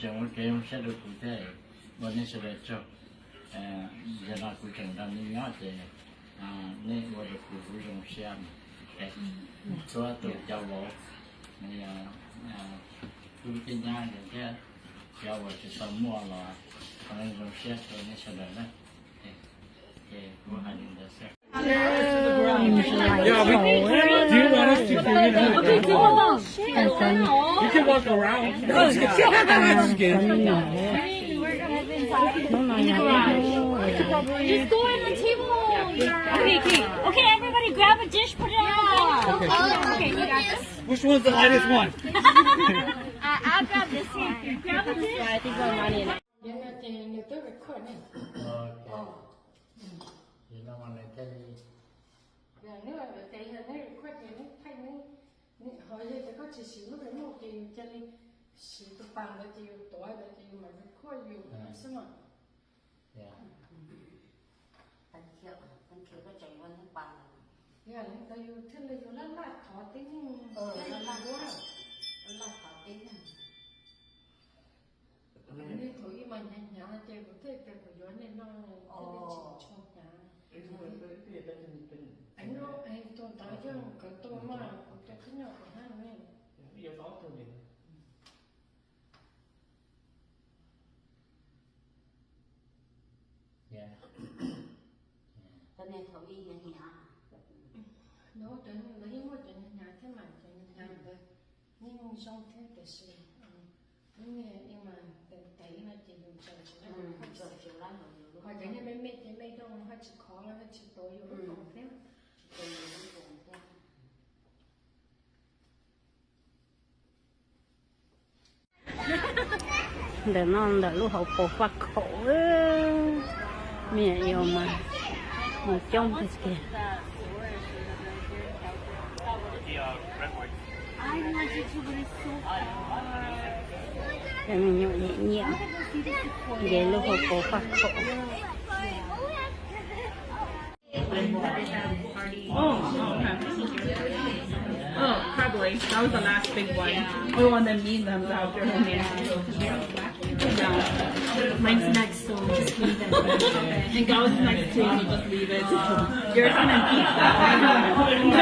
chồng cái ông sẽ được cụ thể bọn nên sẽ được cho giờ nào cụ chồng đang đi nhớ thì nên bọn được cụ chồng xem cái số tuổi cháu bố này cụ tin nhang thì cái cháu bố sẽ sống mua là còn chồng xem rồi nên sẽ được đấy cái cụ hành được sẽ Yeah, do you want us to for you to do it? You can walk around. Just go in the table. Okay, everybody grab a dish, put it on the table. Okay, you got this. Which one's the lightest one? I'll grab this here. Grab a dish. I think we're running. thì nó mà lại cái Nếu mà cái hình này quét thì nó thay nó hỏi gì thì có chỉ xíu lúc đấy một cái chân đi xíu tụ bằng là chỉ tối là chỉ mà cái khói nhiều xem mà Anh kêu có chạy quanh nó bằng. là ta yêu thích là yêu lát lát thọ tính Lát quá. Lát thọ tính. nên thổi mà nhà chơi một cái gió nên nó chỉ cho nhà anh nó anh tôi tới chứ cái tôi mà tôi thích nhỏ của hai này Cho nên thổi nhà nhà. nó đến lấy một cái nhà thế mà cái nhà về nhưng trong thế cái sự nhưng mà thấy là chỉ dùng chờ Chiều lắm rồi. hoặc cái này mấy đông hoặc chỉ khó là chỉ tối rồi không thế để nó đỡ lúc hậu cổ phát khổ mẹ yêu mà trong cái kìa mình nhộn nhẹ nhẹ để lúc hậu cổ phát khổ. Oh, probably. That was the last big one. We want them mean them after him. Mine's next, so just leave it. And Gal's next too, so just leave it. You're gonna keep that.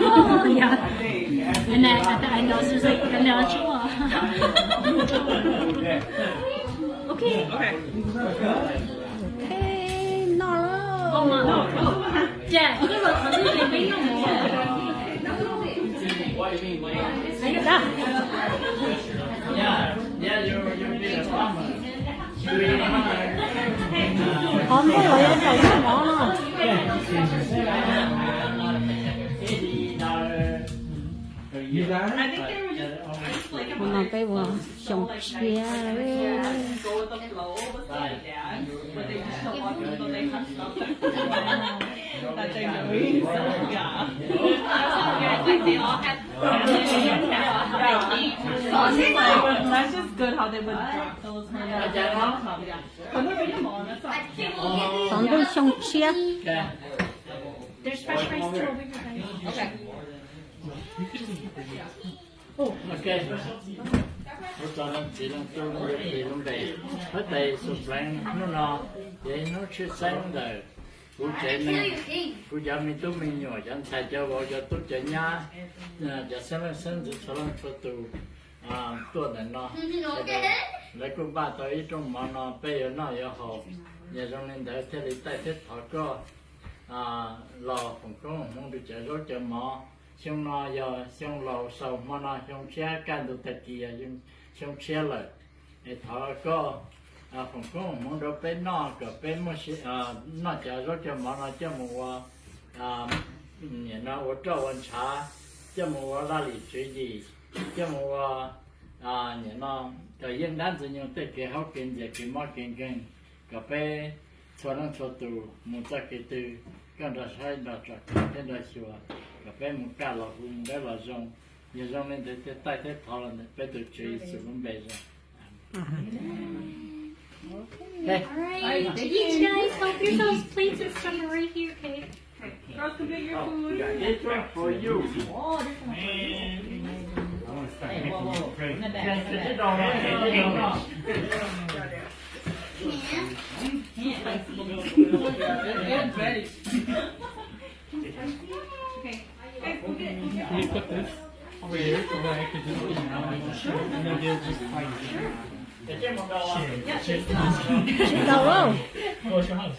Oh, yeah. And then at the end, I was just like, and now it's okay. Okay. Hey, no. Oh, no. Jack, cái vật thằng này mấy nhau mỏ. Không có lợi ích gì nó mỏ nó. You got I it? think they were just like Mà cái vừa sống chia go with the flow with my dad, but they just don't want people they have stuff that they know. So yeah. Like they all had that's just good how they would drop those sống tôi sống chia. There's fresh rice too over here, guys. Okay. ok nó cho nó chỉ nó cho nó chỉ nó đầy hết đầy sụp lên nó vậy nó sẽ sáng đời cụ trẻ này cụ giờ mình tu mình nhỏ chẳng thay cho vợ cho tu trẻ nhá giờ sáng giờ cho tụ tuần này nó lấy cụ ba tới trong mà nó bây giờ nó giờ họ giờ trong nên để thế lý tay thế họ có lò cũng có mong được chạy rốt cho mỏ xong nó giờ xong lầu sầu mà nó xong xe can được thật kia xong xe lại để thọ có phòng có mong đâu bên nó cả bên mà nó chạy rốt cho mỏ nó cho một nhà nó ở chỗ ăn trà cho một là lý chuyện gì cho một nhà nó cái yên đan tự nhiên tới cái học kinh giờ cái mót kinh cả bên cho nó cho tù một cái từ cái đó sai đó chắc cái đó xưa cái bé một cái là vùng bé là rong giờ rong lên để tay thế thò lên bé tự chơi sử dụng bây giờ Okay. All right. You guys help yourselves. Plates and stuff are right here, okay? Girls, come get your food. This one for you. Oh, this one's for you. cái đồ này cái đồ đó Can you put this over here so that I could just, and then they'll just fight. Đầu không? Go to your house.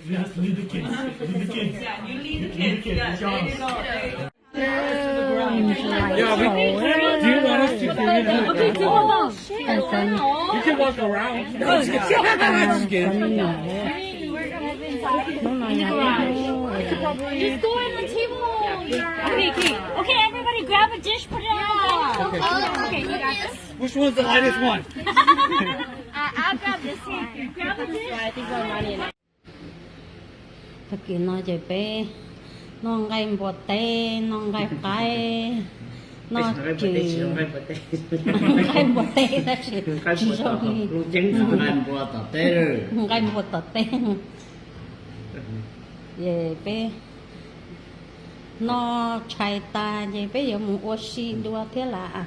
Just leave the kids. Leave the kids. Yeah, you lead the kids. Yeah, there you go. There you go. Yeah, do you want us to clean it up? Okay, so hold on. You can walk around. Nó nói Just go in the table. Okay, okay. Okay, everybody grab a dish, put it on the bar. Okay, you got this. Which one's the lightest one? I'll grab this here. Grab a dish. thực hiện nó chạy bé nó ngay bột tê nó ngay cái nó chỉ ngay bột tê là chỉ rồi Ăn bùa tỏ tê rồi ngay bột tê về bé nó chạy ta về bé giờ muốn oxy đua thế là